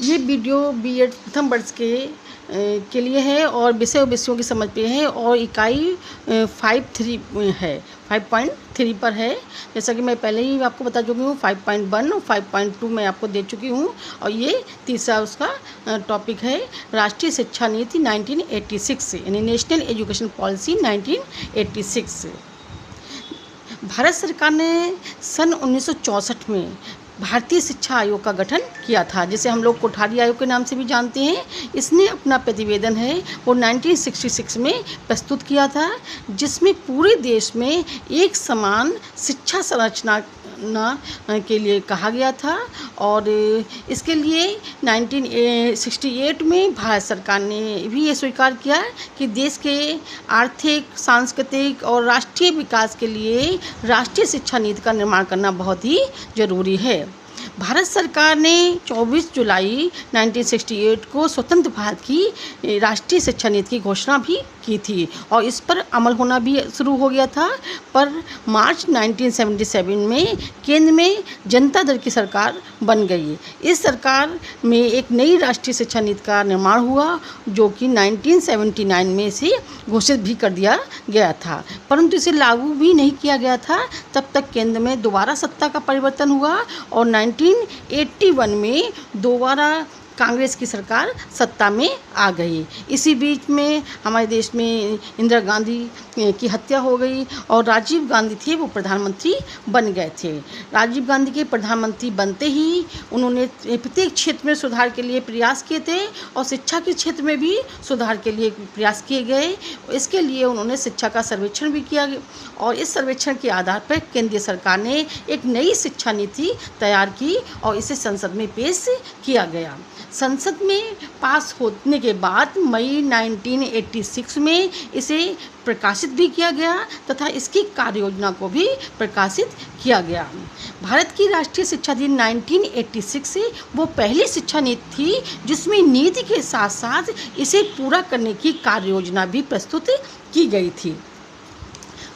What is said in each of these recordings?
ये video BEd प्रथम वर्ष के लिए है और विषय और विषयों की समझ पे है और इकाई 5.3 है, 5.3 पर है। जैसा कि मैं पहले ही आपको बता चुकी हूँ, 5.1 और 5.2 मैं आपको दे चुकी हूँ और ये तीसरा उसका टॉपिक है राष्ट्रीय शिक्षा नीति 1986 यानी नेशनल एजुकेशन पॉलिसी 1986। भारत सरकार ने सन 1964 में भारतीय शिक्षा आयोग का गठन किया था, जिसे हम लोग कोठारी आयोग के नाम से भी जानते हैं। इसने अपना प्रतिवेदन है वो 1966 में प्रस्तुत किया था, जिसमें पूरे देश में एक समान शिक्षा संरचना के लिए कहा गया था। और इसके लिए 1968 में भारत सरकार ने भी ये स्वीकार किया कि देश के आर्थिक, सांस्कृतिक और राष्ट्रीय विकास के लिए राष्ट्रीय शिक्षा नीति का निर्माण करना बहुत ही ज़रूरी है। भारत सरकार ने 24 जुलाई 1968 को स्वतंत्र भारत की राष्ट्रीय शिक्षा नीति की घोषणा भी की थी और इस पर अमल होना भी शुरू हो गया था। पर मार्च 1977 में केंद्र में जनता दल की सरकार बन गई। इस सरकार में एक नई राष्ट्रीय शिक्षा नीति का निर्माण हुआ, जो कि 1979 में इसे घोषित भी कर दिया गया था, परंतु इसे लागू भी नहीं किया गया था। तब तक केंद्र में दोबारा सत्ता का परिवर्तन हुआ और 1981 में दोबारा कांग्रेस की सरकार सत्ता में आ गई। इसी बीच में हमारे देश में इंदिरा गांधी की हत्या हो गई और राजीव गांधी थे वो प्रधानमंत्री बन गए थे। राजीव गांधी के प्रधानमंत्री बनते ही उन्होंने प्रत्येक क्षेत्र में सुधार के लिए प्रयास किए थे और शिक्षा के क्षेत्र में भी सुधार के लिए प्रयास किए गए। इसके लिए उन्होंने शिक्षा का सर्वेक्षण भी किया और इस सर्वेक्षण के आधार पर केंद्रीय सरकार ने एक नई शिक्षा नीति तैयार की और इसे संसद में पेश किया गया। संसद में पास होने के बाद मई 1986 में इसे प्रकाशित भी किया गया तथा इसकी कार्य योजना को भी प्रकाशित किया गया। भारत की राष्ट्रीय शिक्षा नीति 1986 वो पहली शिक्षा नीति थी जिसमें नीति के साथ साथ इसे पूरा करने की कार्य योजना भी प्रस्तुत की गई थी।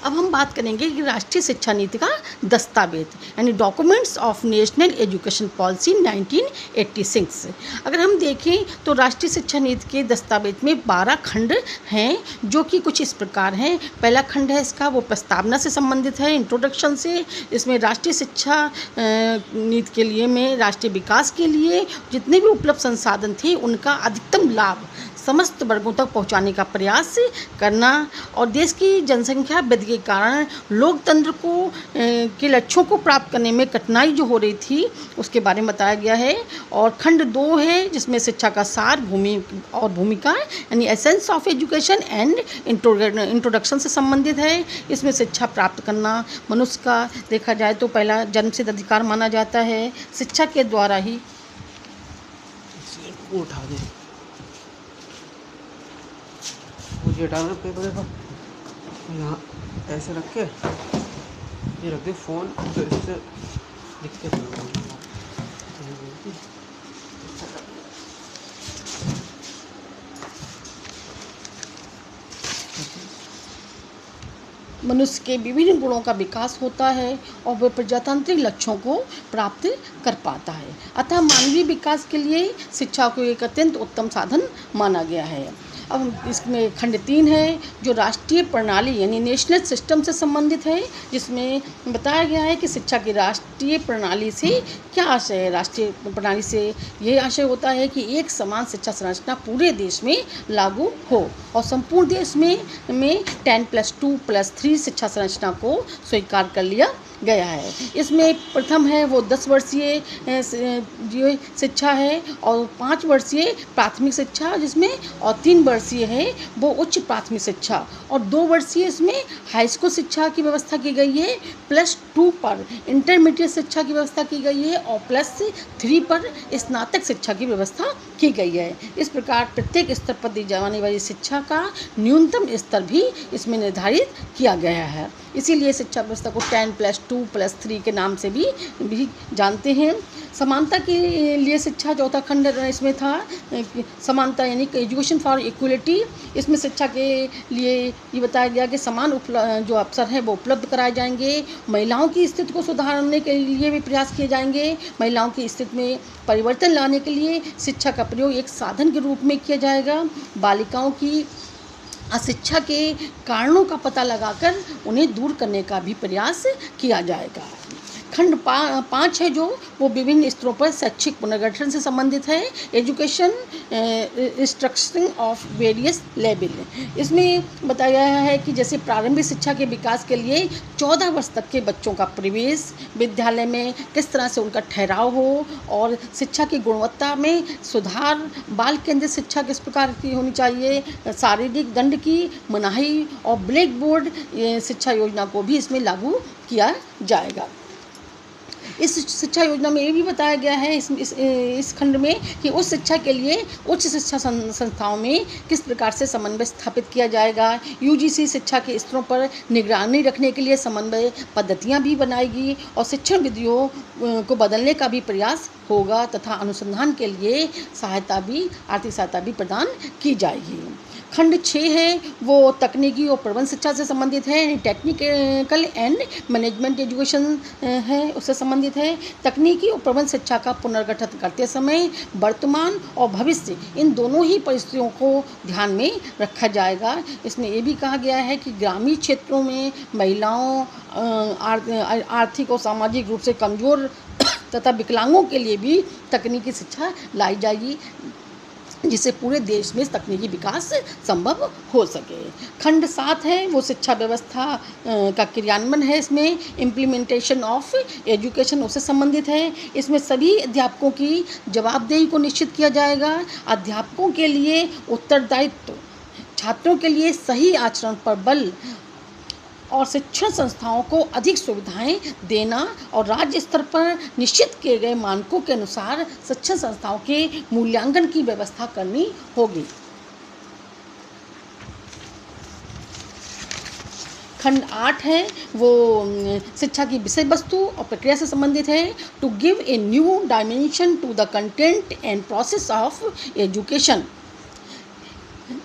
अब हम बात करेंगे कि राष्ट्रीय शिक्षा नीति का दस्तावेज यानी documents of national education policy 1986। अगर हम देखें तो राष्ट्रीय शिक्षा नीति के दस्तावेज में 12 खंड हैं, जो कि कुछ इस प्रकार हैं। पहला खंड है इसका वो प्रस्तावना से संबंधित है, इंट्रोडक्शन से। इसमें राष्ट्रीय शिक्षा नीति के लिए में राष्ट्रीय विकास के लिए जितने भी उपलब्ध संसाधन थे उनका अधिकतम लाभ समस्त वर्गों तक पहुंचाने का प्रयास करना और देश की जनसंख्या वृद्धि के कारण लोकतंत्र को के लक्ष्यों को प्राप्त करने में कठिनाई जो हो रही थी उसके बारे में बताया गया है। और खंड 2 है जिसमें शिक्षा का सार, भूमिका यानी essence of education and introduction से संबंधित है। इसमें शिक्षा प्राप्त करना मनुष्य का देखा जाए तो पहला जन्मसिद्ध अधिकार माना जाता है। शिक्षा के द्वारा ही उठा दे मुझे डालना पेपर देखो यहाँ ऐसे रख के ये रख दे फ़ोन तो इससे दिक्कत नहीं होगी। मनुष्य के विभिन्न गुणों का विकास होता है और वह प्रजातांत्रिक लक्ष्यों को प्राप्त कर पाता है। अतः मानवीय विकास के लिए शिक्षा को एक अत्यंत उत्तम साधन माना गया है। अब इसमें खंड 3 है जो राष्ट्रीय प्रणाली यानी नेशनल सिस्टम से संबंधित है, जिसमें बताया गया है कि शिक्षा की राष्ट्रीय प्रणाली से क्या आशय है। राष्ट्रीय प्रणाली से ये आशय होता है कि एक समान शिक्षा संरचना पूरे देश में लागू हो और संपूर्ण देश में 10+2+3 शिक्षा संरचना को स्वीकार कर लिया गया है। इसमें प्रथम है वो 10 वर्षीय शिक्षा है और 5 वर्षीय प्राथमिक शिक्षा जिसमें और 3 वर्षीय है वो उच्च प्राथमिक शिक्षा और 2 वर्षीय इसमें हाई स्कूल शिक्षा की व्यवस्था की गई है। +2 पर इंटरमीडिएट शिक्षा की व्यवस्था की गई है और +3 पर स्नातक शिक्षा की व्यवस्था की गई है। इस प्रकार प्रत्येक स्तर पर दी जाने वाली शिक्षा का न्यूनतम स्तर भी इसमें निर्धारित किया गया है। इसीलिए शिक्षा व्यवस्था को 10+2+3 के नाम से भी जानते हैं। समानता के लिए शिक्षा चौथा खंड इसमें था, समानता यानी एजुकेशन फॉर इक्वलिटी। इसमें शिक्षा के लिए ये बताया गया कि समान जो अवसर हैं वो उपलब्ध कराए जाएंगे। महिलाओं की स्थिति को सुधारने के लिए भी प्रयास किए जाएंगे। महिलाओं की स्थिति में परिवर्तन लाने के लिए शिक्षा का प्रयोग एक साधन के रूप में किया जाएगा। बालिकाओं की अशिक्षा के कारणों का पता लगाकर उन्हें दूर करने का भी प्रयास किया जाएगा। खंड 5 है जो वो विभिन्न स्तरों पर शैक्षिक पुनर्गठन से संबंधित है। Education structuring of various level. इसमें बताया गया है कि जैसे प्रारंभिक शिक्षा के विकास के लिए 14 वर्ष तक के बच्चों का प्रवेश विद्यालय में किस तरह से उनका ठहराव हो, और शिक्षा की गुणवत्ता में सुधार, बाल केंद्रित शिक्षा किस प्रकार की होनी चाहिए, शारीरिक दंड की मनाही और ब्लैक बोर्ड शिक्षा योजना को भी इसमें लागू किया जाएगा। इस शिक्षा योजना में ये भी बताया गया है इस खंड में कि उच्च शिक्षा के लिए उच्च शिक्षा संस्थाओं में किस प्रकार से समन्वय स्थापित किया जाएगा। यूजीसी शिक्षा के स्तरों पर निगरानी रखने के लिए समन्वय पद्धतियां भी बनाएगी और शिक्षण विधियों को बदलने का भी प्रयास होगा तथा अनुसंधान के लिए आर्थिक सहायता भी प्रदान की जाएगी। खंड 6 है वो तकनीकी और प्रबंध शिक्षा से संबंधित है। टेक्निकल एंड मैनेजमेंट एजुकेशन है, उससे संबंधित है। तकनीकी और प्रबंध शिक्षा का पुनर्गठन करते समय वर्तमान और भविष्य इन दोनों ही परिस्थितियों को ध्यान में रखा जाएगा। इसमें ये भी कहा गया है कि ग्रामीण क्षेत्रों में महिलाओं, आर्थिक और सामाजिक रूप से कमज़ोर तथा विकलांगों के लिए भी तकनीकी शिक्षा लाई जाएगी, जिससे पूरे देश में तकनीकी विकास संभव हो सके। खंड 7 है वो शिक्षा व्यवस्था का क्रियान्वयन है। इसमें इम्प्लीमेंटेशन ऑफ एजुकेशन उससे संबंधित है। इसमें सभी अध्यापकों की जवाबदेही को निश्चित किया जाएगा। अध्यापकों के लिए उत्तरदायित्व, छात्रों के लिए सही आचरण पर बल और शिक्षण संस्थाओं को अधिक सुविधाएं देना और राज्य स्तर पर निश्चित किए गए मानकों के अनुसार शिक्षण संस्थाओं के मूल्यांकन की व्यवस्था करनी होगी। खंड 8 है वो शिक्षा की विषय वस्तु और प्रक्रिया से संबंधित है। To give a new dimension to the content and process of education.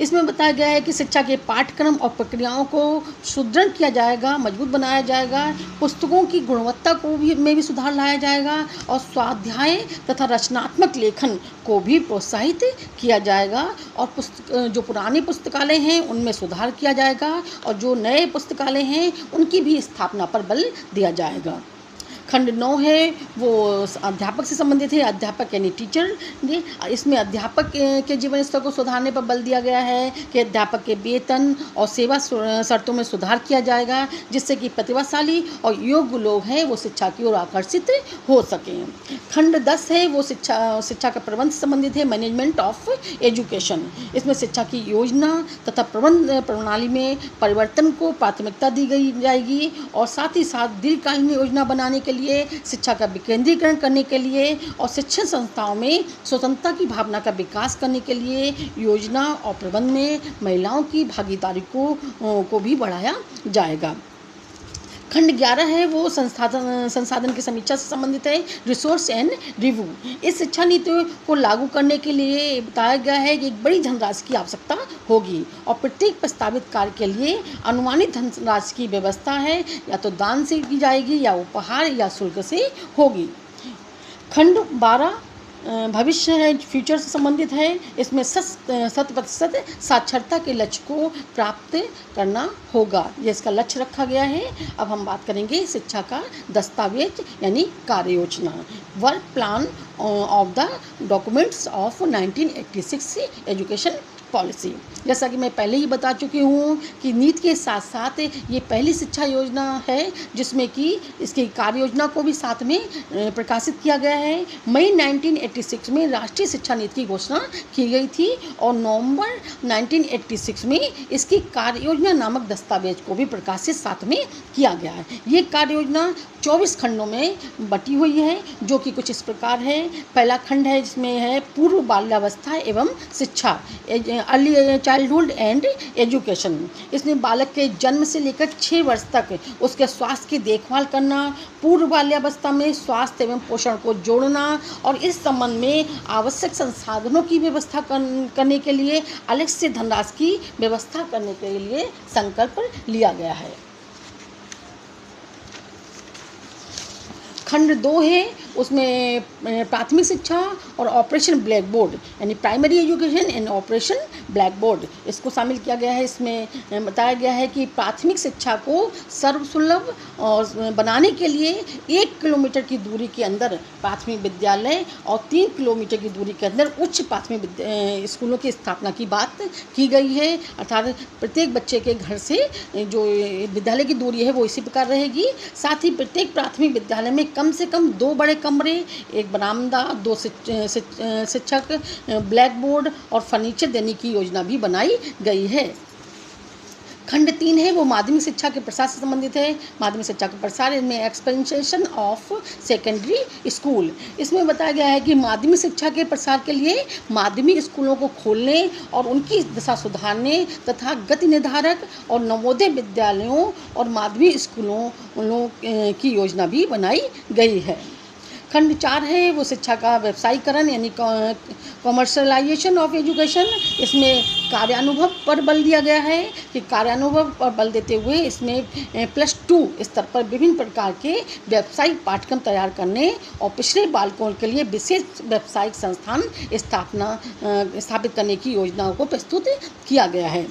इसमें बताया गया है कि शिक्षा के पाठ्यक्रम और प्रक्रियाओं को सुदृढ़ किया जाएगा, मजबूत बनाया जाएगा। पुस्तकों की गुणवत्ता में भी सुधार लाया जाएगा और स्वाध्याय तथा रचनात्मक लेखन को भी प्रोत्साहित किया जाएगा। और जो पुराने पुस्तकालय हैं उनमें सुधार किया जाएगा और जो नए पुस्तकालय हैं उनकी भी स्थापना पर बल दिया जाएगा। खंड 9 है वो अध्यापक से संबंधित है। अध्यापक यानी टीचर। इसमें अध्यापक के जीवन स्तर को सुधारने पर बल दिया गया है कि अध्यापक के वेतन और सेवा शर्तों में सुधार किया जाएगा, जिससे कि प्रतिभाशाली और योग्य लोग हैं वो शिक्षा की ओर आकर्षित हो सकें। खंड 10 है वो शिक्षा का प्रबंध से संबंधित है, मैनेजमेंट ऑफ एजुकेशन। इसमें शिक्षा की योजना तथा प्रबंध प्रणाली में परिवर्तन को प्राथमिकता दी जाएगी और साथ ही साथ दीर्घकालीन योजना बनाने के लिए, शिक्षा का विकेंद्रीकरण करने के लिए और शिक्षण संस्थाओं में स्वतंत्रता की भावना का विकास करने के लिए योजना और प्रबंध में महिलाओं की भागीदारी को भी बढ़ाया जाएगा। खंड 11 है वो संसाधन की समीक्षा से संबंधित है, रिसोर्स एंड रिव्यू। इस शिक्षा नीति को लागू करने के लिए बताया गया है कि एक बड़ी धनराशि की आवश्यकता होगी और प्रत्येक प्रस्तावित कार्य के लिए अनुमानित धनराशि की व्यवस्था है, या तो दान से की जाएगी या उपहार या शुल्क से होगी। खंड 12 भविष्य है, फ्यूचर से संबंधित है। इसमें 100% साक्षरता के लक्ष्य को प्राप्त करना होगा, ये इसका लक्ष्य रखा गया है। अब हम बात करेंगे शिक्षा का दस्तावेज यानी कार्य योजना, work plan of the documents of 1986 education policy. जैसा कि मैं पहले ही बता चुकी हूँ कि नीति के साथ साथ ये पहली शिक्षा योजना है जिसमें कि इसकी कार्य योजना को भी साथ में प्रकाशित किया गया है। मई 1986 में राष्ट्रीय शिक्षा नीति की घोषणा की गई थी और नवंबर 1986 में इसकी कार्य योजना नामक दस्तावेज को भी प्रकाशित साथ में किया गया है। ये कार्य योजना 24 खंडों में बटी हुई है, जो कि कुछ इस प्रकार है। पहला खंड है जिसमें है पूर्व बाल्यावस्था एवं शिक्षा अर्ली चाइल्डहुड एंड एजुकेशन। इसमें बालक के जन्म से लेकर 6 वर्ष तक उसके स्वास्थ्य की देखभाल करना, पूर्व बाल्यावस्था में स्वास्थ्य एवं पोषण को जोड़ना और इस संबंध में आवश्यक संसाधनों की व्यवस्था करने के लिए अलग से धनराशि की व्यवस्था करने के लिए संकल्प लिया गया है। खंड 2 है, उसमें प्राथमिक शिक्षा और ऑपरेशन ब्लैक बोर्ड यानी primary education and operation black board इसको शामिल किया गया है। इसमें बताया गया है कि प्राथमिक शिक्षा को सर्वसुलभ और बनाने के लिए 1 किलोमीटर की दूरी के अंदर प्राथमिक विद्यालय और 3 किलोमीटर की दूरी के अंदर उच्च प्राथमिक स्कूलों की स्थापना की बात की गई है। अर्थात प्रत्येक बच्चे के घर से जो विद्यालय की दूरी है वो इसी प्रकार रहेगी। साथ ही प्रत्येक प्राथमिक विद्यालय में कम से कम 2 बड़े कमरे, 1 बरामदा, 2 शिक्षक, ब्लैक बोर्ड और फर्नीचर देने की योजना भी बनाई गई है। खंड 3 है, वो माध्यमिक शिक्षा के प्रसार से संबंधित है। माध्यमिक शिक्षा का प्रसार में एक्सपेंशन ऑफ सेकेंडरी स्कूल। इसमें बताया गया है कि माध्यमिक शिक्षा के प्रसार के लिए माध्यमिक स्कूलों को खोलने और उनकी दशा सुधारने तथा गति निर्धारक और नवोदय विद्यालयों और माध्यमिक स्कूलों की योजना भी बनाई गई है। खंड 4 है, वो शिक्षा का व्यवसायीकरण यानी कॉमर्शलाइजेशन ऑफ एजुकेशन। इसमें कार्यानुभव पर बल दिया गया है कि कार्यानुभव पर बल देते हुए इसमें +2 स्तर पर विभिन्न प्रकार के व्यावसायिक पाठ्यक्रम तैयार करने और पिछड़े बालकों के लिए विशेष व्यावसायिक संस्थान स्थापित करने की योजनाओं को प्रस्तुत किया गया है।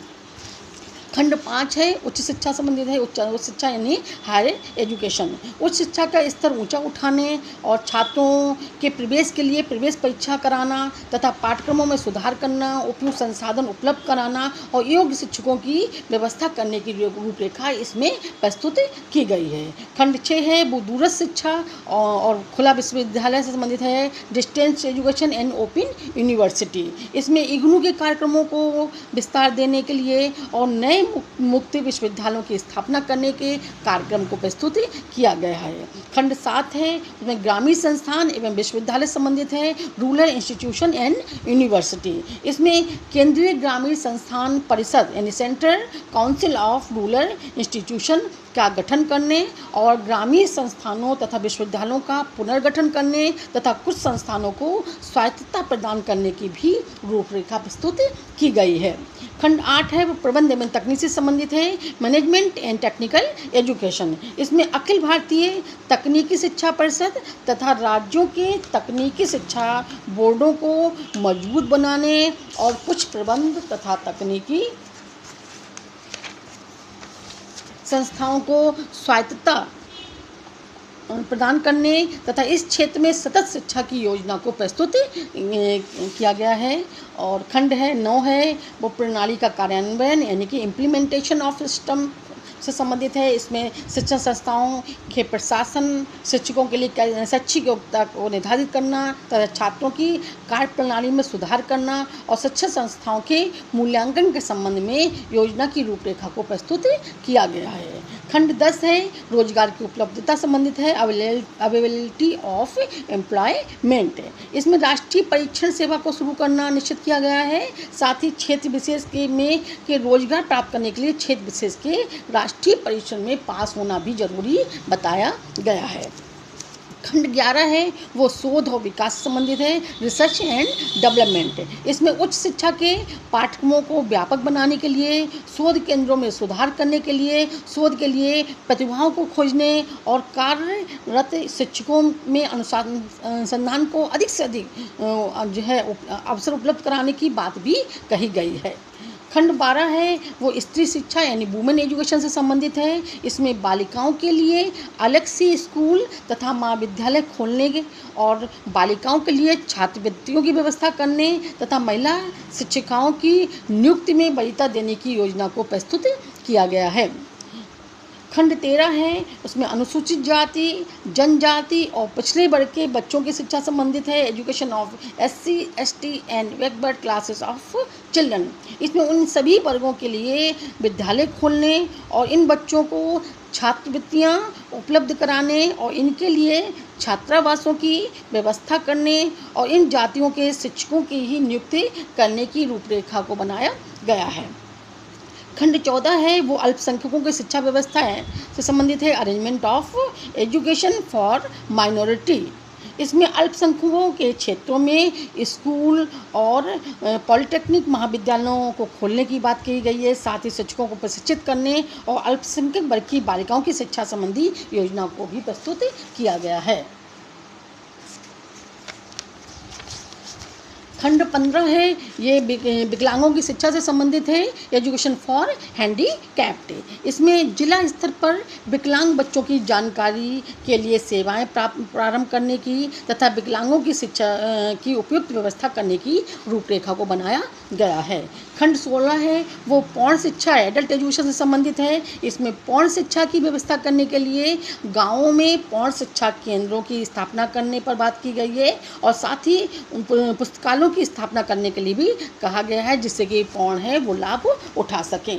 खंड 5 है, उच्च शिक्षा संबंधित है। उच्च शिक्षा यानी हायर एजुकेशन। उच्च शिक्षा का स्तर ऊंचा उठाने और छात्रों के प्रवेश के लिए प्रवेश परीक्षा कराना तथा पाठ्यक्रमों में सुधार करना, उपयुक्त संसाधन उपलब्ध कराना और योग्य शिक्षकों की व्यवस्था करने की रूपरेखा इसमें प्रस्तुत की गई है। खंड 6 है, वो दूरस्थ शिक्षा और खुला विश्वविद्यालय से संबंधित है। Distance education and open university. इसमें इग्नू के कार्यक्रमों को विस्तार देने के लिए और नए मुक्त विश्वविद्यालयों की स्थापना करने के कार्यक्रम को प्रस्तुत किया गया है। खंड 7 है, उसमें ग्रामीण संस्थान एवं विश्वविद्यालय संबंधित है। Rural institution and university. इसमें केंद्रीय ग्रामीण संस्थान परिषद यानी central council of rural institution का गठन करने और ग्रामीण संस्थानों तथा विश्वविद्यालयों का पुनर्गठन करने तथा कुछ संस्थानों को स्वायत्तता प्रदान करने की भी रूपरेखा प्रस्तुत की गई है। खंड 8 है, वो प्रबंध एवं तकनीक से संबंधित है। Management and technical education. इसमें अखिल भारतीय तकनीकी शिक्षा परिषद तथा राज्यों के तकनीकी शिक्षा बोर्डों को मजबूत बनाने और कुछ प्रबंध तथा तकनीकी संस्थाओं को स्वायत्तता प्रदान करने तथा इस क्षेत्र में सतत शिक्षा की योजना को प्रस्तुत किया गया है। और खंड 9 है, वो प्रणाली का कार्यान्वयन यानी कि इम्प्लीमेंटेशन ऑफ सिस्टम से संबंधित है। इसमें शिक्षण संस्थाओं के प्रशासन, शिक्षकों के लिए शैक्षिक योग्यता को निर्धारित करना तथा छात्रों की कार्य प्रणाली में सुधार करना और शिक्षण संस्थाओं के मूल्यांकन के संबंध में योजना की रूपरेखा को प्रस्तुत किया गया है। खंड 10 है, रोजगार की उपलब्धता संबंधित है। Availability of employment. इसमें राष्ट्रीय परीक्षण सेवा को शुरू करना निश्चित किया गया है। साथ ही क्षेत्र विशेष के रोजगार प्राप्त करने के लिए क्षेत्र विशेष के राष्ट्रीय परीक्षण में पास होना भी जरूरी बताया गया है। खंड 11 है, वो शोध और विकास से संबंधित है। Research and development. इसमें उच्च शिक्षा के पाठ्यक्रमों को व्यापक बनाने के लिए, शोध केंद्रों में सुधार करने के लिए, शोध के लिए प्रतिभाओं को खोजने और कार्यरत शिक्षकों में अनुसंधान को अधिक से अधिक जो है अवसर उपलब्ध कराने की बात भी कही गई है। खंड 12 है, वो स्त्री शिक्षा यानी वुमेन एजुकेशन से संबंधित है। इसमें बालिकाओं के लिए अलग से स्कूल तथा महाविद्यालय खोलने और बालिकाओं के लिए छात्रवृत्तियों की व्यवस्था करने तथा महिला शिक्षिकाओं की नियुक्ति में वरीयता देने की योजना को प्रस्तुत किया गया है। खंड 13 है, उसमें अनुसूचित जाति, जनजाति और पिछड़े वर्ग के बच्चों की शिक्षा संबंधित है। Education of SC, ST and backward classes of children. इसमें उन सभी वर्गों के लिए विद्यालय खोलने और इन बच्चों को छात्रवृत्तियाँ उपलब्ध कराने और इनके लिए छात्रावासों की व्यवस्था करने और इन जातियों के शिक्षकों की ही नियुक्ति करने की रूपरेखा को बनाया गया है। खंड 14 है, वो अल्पसंख्यकों की शिक्षा व्यवस्था से संबंधित है। Arrangement of education for minority. इसमें अल्पसंख्यकों के क्षेत्रों में स्कूल और पॉलिटेक्निक महाविद्यालयों को खोलने की बात की गई है। साथ ही शिक्षकों को प्रशिक्षित करने और अल्पसंख्यक वर्ग की बालिकाओं की शिक्षा संबंधी योजना को भी प्रस्तुत किया गया है। खंड 15 है, ये विकलांगों की शिक्षा से संबंधित है। Education for handicapped. इसमें जिला स्तर पर विकलांग बच्चों की जानकारी के लिए सेवाएं प्रारंभ करने की तथा विकलांगों की शिक्षा की उपयुक्त व्यवस्था करने की रूपरेखा को बनाया गया है। खंड 16 है, वो पौण शिक्षा एडल्ट एजुकेशन से संबंधित है। इसमें पौण शिक्षा की व्यवस्था करने के लिए गाँवों में पौण शिक्षा केंद्रों की स्थापना करने पर बात की गई है और साथ ही पुस्तकालयों की स्थापना करने के लिए भी कहा गया है, जिससे कि पौण है वो लाभ उठा सकें।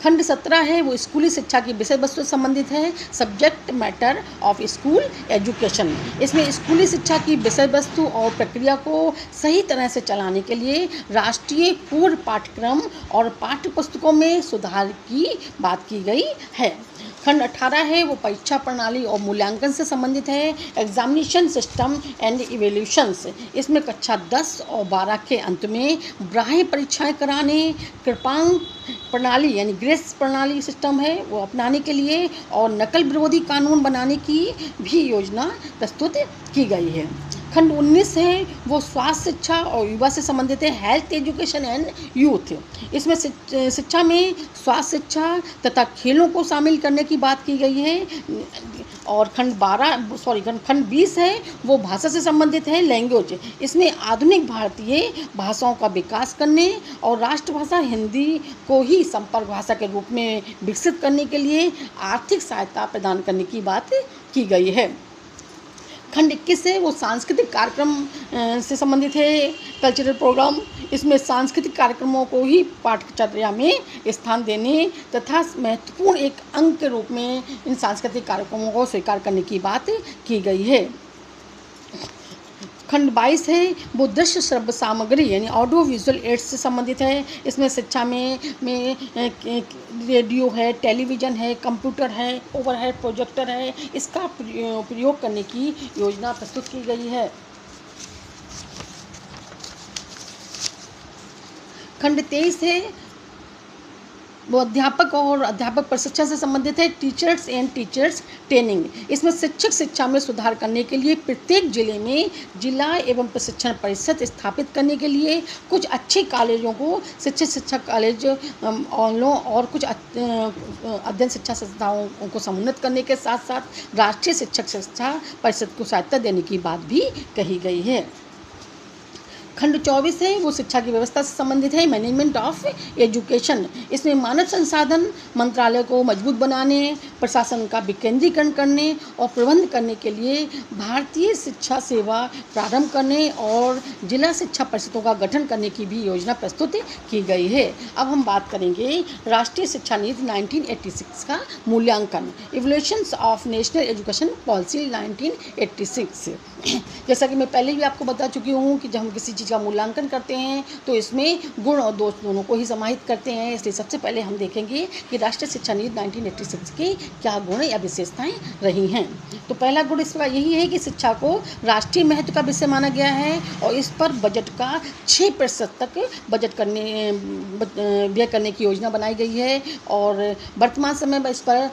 खंड 17 है, वो स्कूली शिक्षा की विषय वस्तु से संबंधित है। Subject matter of school education. इसमें स्कूली शिक्षा की विषय वस्तु और प्रक्रिया को सही तरह से चलाने के लिए राष्ट्रीय पूर्व पाठ्यक्रम और पाठ्य पुस्तकों में सुधार की बात की गई है। खंड 18 है, वो परीक्षा प्रणाली और मूल्यांकन से संबंधित है। Examination system and evaluations. इसमें कक्षा 10 और 12 के अंत में बाह्य परीक्षाएं कराने, कृपांक प्रणाली यानी ग्रेस प्रणाली सिस्टम है वो अपनाने के लिए और नकल विरोधी कानून बनाने की भी योजना प्रस्तुत की गई है। खंड 19 है, वो स्वास्थ्य शिक्षा और युवा से संबंधित है। Health education and youth. इसमें शिक्षा में स्वास्थ्य शिक्षा तथा खेलों को शामिल करने की बात की गई है। और खंड 20 है, वो भाषा से संबंधित है। लैंग्वेज। इसमें आधुनिक भारतीय भाषाओं का विकास करने और राष्ट्रभाषा हिंदी को ही संपर्क भाषा के रूप में विकसित करने के लिए आर्थिक सहायता प्रदान करने की बात की गई है। खंड 21 है, वो सांस्कृतिक कार्यक्रम से संबंधित है। Cultural programme. इसमें सांस्कृतिक कार्यक्रमों को ही पाठ्यचर्या में स्थान देने तथा महत्वपूर्ण एक अंग के रूप में इन सांस्कृतिक कार्यक्रमों को स्वीकार करने की बात की गई है। खंड 22 है, वो दृश्य श्रव्य सामग्री यानी ऑडियो विजुअल एड्स से संबंधित है। इसमें शिक्षा में रेडियो है, टेलीविज़न है, कंप्यूटर है, ओवरहेड प्रोजेक्टर है, इसका प्रयोग करने की योजना प्रस्तुत की गई है। खंड 23 है, वो अध्यापक और अध्यापक प्रशिक्षण से संबंधित है। Teachers and teachers training. इसमें शिक्षक शिक्षा में सुधार करने के लिए प्रत्येक जिले में जिला एवं प्रशिक्षण परिषद स्थापित करने के लिए कुछ अच्छे कॉलेजों को शिक्षक कॉलेज और कुछ अध्ययन शिक्षा संस्थाओं को समुन्नत करने के साथ साथ राष्ट्रीय शिक्षक शिक्षा परिषद को सहायता देने की बात भी कही गई है। खंड 24 है, वो शिक्षा की व्यवस्था से संबंधित है। Management of education. इसमें मानव संसाधन मंत्रालय को मजबूत बनाने, प्रशासन का विकेंद्रीकरण करने और प्रबंध करने के लिए भारतीय शिक्षा सेवा प्रारंभ करने और जिला शिक्षा परिषदों का गठन करने की भी योजना प्रस्तुत की गई है। अब हम बात करेंगे राष्ट्रीय शिक्षा नीति 1986 का मूल्यांकन। Evaluations of national education policy 1986। जैसा कि मैं पहले भी आपको बता चुकी हूँ कि जब हम किसी चीज़ का मूल्यांकन करते हैं तो इसमें गुण और दोष दोनों को ही समाहित करते हैं। इसलिए सबसे पहले हम देखेंगे कि राष्ट्रीय शिक्षा नीति 1986 की क्या गुण या विशेषताएं रही हैं। तो पहला गुण इसका यही है कि शिक्षा को राष्ट्रीय महत्व का विषय माना गया है और इस पर बजट का 6% तक बजट व्यय करने की योजना बनाई गई है और वर्तमान समय में इस पर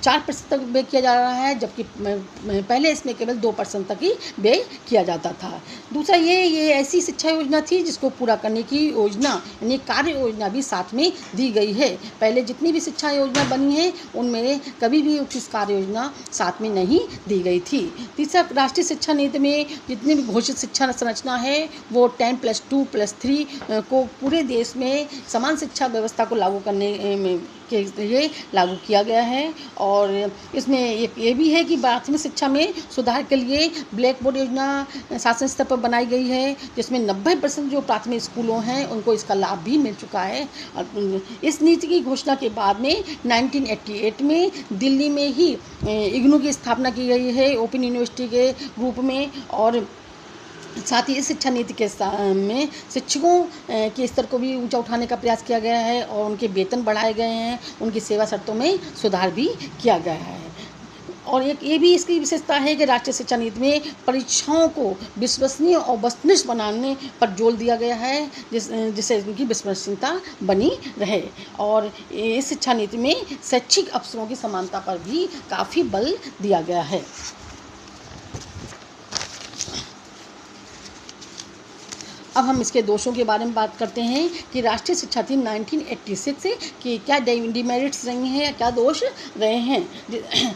4% तक व्यय किया जा रहा है, जबकि पहले इसमें केवल 2% तक ही व्यय किया जाता था। दूसरा ये ऐसी शिक्षा योजना थी जिसको पूरा करने की योजना यानी कार्य योजना भी साथ में दी गई है। पहले जितनी भी शिक्षा योजना बनी है उनमें कभी भी उस कार्य योजना साथ में नहीं दी गई थी। तीसरा, राष्ट्रीय शिक्षा नीति में जितनी भी घोषित शिक्षा संरचना है वो 10+2+3 को पूरे देश में समान शिक्षा व्यवस्था को लागू करने में के लिए लागू किया गया है। और इसमें एक ये भी है कि प्राथमिक शिक्षा में सुधार के लिए ब्लैक बोर्ड योजना शासन स्तर पर बनाई गई है, जिसमें 90% जो प्राथमिक स्कूलों हैं उनको इसका लाभ भी मिल चुका है। और इस नीति की घोषणा के बाद में 1988 में दिल्ली में ही इग्नू की स्थापना की गई है ओपन यूनिवर्सिटी के रूप में। और साथ ही इस शिक्षा नीति के में शिक्षकों के स्तर को भी ऊंचा उठाने का प्रयास किया गया है और उनके वेतन बढ़ाए गए हैं, उनकी सेवा शर्तों में सुधार भी किया गया है। और एक ये भी इसकी विशेषता है कि राष्ट्रीय शिक्षा नीति में परीक्षाओं को विश्वसनीय और वस्तुनिष्ठ बनाने पर जोर दिया गया है, जिससे उनकी विश्वसनीयता बनी रहे। और इस शिक्षा नीति में शैक्षिक अवसरों की समानता पर भी काफ़ी बल दिया गया है। अब हम इसके दोषों के बारे में बात करते हैं कि राष्ट्रीय शिक्षा नीति 1986 की क्या डिमेरिट्स रही हैं या क्या दोष रहे हैं।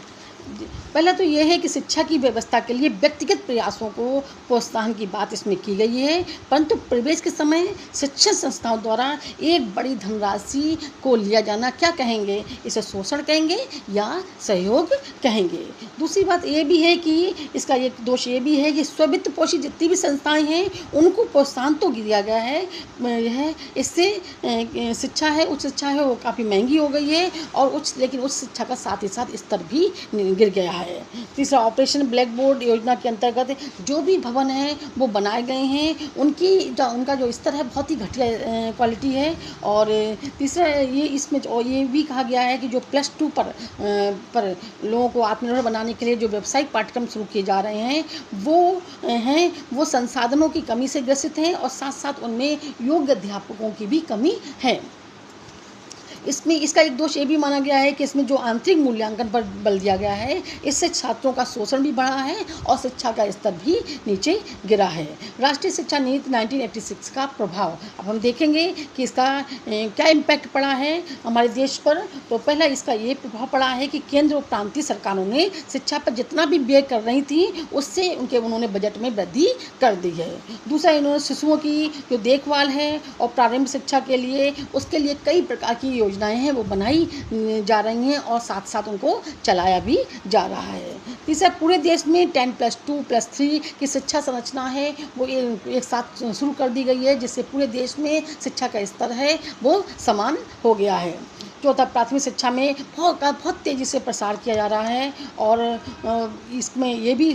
पहला तो ये है कि शिक्षा की व्यवस्था के लिए व्यक्तिगत प्रयासों को प्रोत्साहन की बात इसमें की गई है, परंतु प्रवेश के समय शिक्षण संस्थाओं द्वारा एक बड़ी धनराशि को लिया जाना, क्या कहेंगे, इसे शोषण कहेंगे या सहयोग कहेंगे। दूसरी बात ये भी है कि इसका एक दोष ये भी है कि स्ववित्त पोषित जितनी भी संस्थाएं हैं उनको प्रोत्साहन तो दिया गया है, यह इससे शिक्षा है, उच्च शिक्षा है, वो काफ़ी महंगी हो गई है और लेकिन उच्च शिक्षा का साथ ही साथ स्तर भी गिर गया है। तीसरा, ऑपरेशन ब्लैक बोर्ड योजना के अंतर्गत जो भी भवन हैं वो बनाए गए हैं, उनका जो स्तर है बहुत ही घटिया क्वालिटी है। और तीसरा ये इसमें ये भी कहा गया है कि जो +2 पर लोगों को आत्मनिर्भर बनाने के लिए जो व्यावसायिक पाठ्यक्रम शुरू किए जा रहे हैं वो संसाधनों की कमी से ग्रसित हैं और साथ साथ उनमें योग्य अध्यापकों की भी कमी है। इसमें इसका एक दोष ये भी माना गया है कि इसमें जो आंतरिक मूल्यांकन पर बल दिया गया है, इससे छात्रों का शोषण भी बढ़ा है और शिक्षा का स्तर भी नीचे गिरा है। राष्ट्रीय शिक्षा नीति 1986 का प्रभाव अब हम देखेंगे कि इसका क्या इम्पैक्ट पड़ा है हमारे देश पर। तो पहला इसका ये प्रभाव पड़ा है कि केंद्र और प्रांतीय सरकारों ने शिक्षा पर जितना भी व्यय कर रही थी उससे उन्होंने बजट में वृद्धि कर दी है। दूसरा, इन्होंने शिशुओं की जो देखभाल है और प्रारंभिक शिक्षा के लिए उसके लिए कई प्रकार की योजनाएं हैं वो बनाई जा रही हैं और साथ साथ उनको चलाया भी जा रहा है। तीसरा, पूरे देश में 10+2+3 की शिक्षा संरचना है वो एक साथ शुरू कर दी गई है, जिससे पूरे देश में शिक्षा का स्तर है वो समान हो गया है। चौथा, प्राथमिक शिक्षा में बहुत तेज़ी से प्रसार किया जा रहा है और इसमें ये भी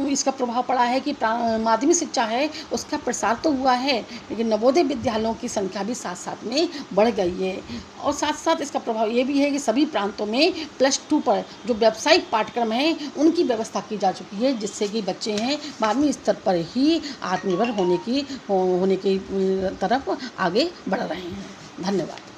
इसका प्रभाव पड़ा है कि माध्यमिक शिक्षा है उसका प्रसार तो हुआ है, लेकिन नवोदय विद्यालयों की संख्या भी साथ साथ में बढ़ गई है। और साथ साथ इसका प्रभाव ये भी है कि सभी प्रांतों में +2 पर जो व्यावसायिक पाठ्यक्रम हैं उनकी व्यवस्था की जा चुकी है, जिससे कि बच्चे हैं माध्यमिक स्तर पर ही आत्मनिर्भर होने की तरफ आगे बढ़ रहे हैं। धन्यवाद।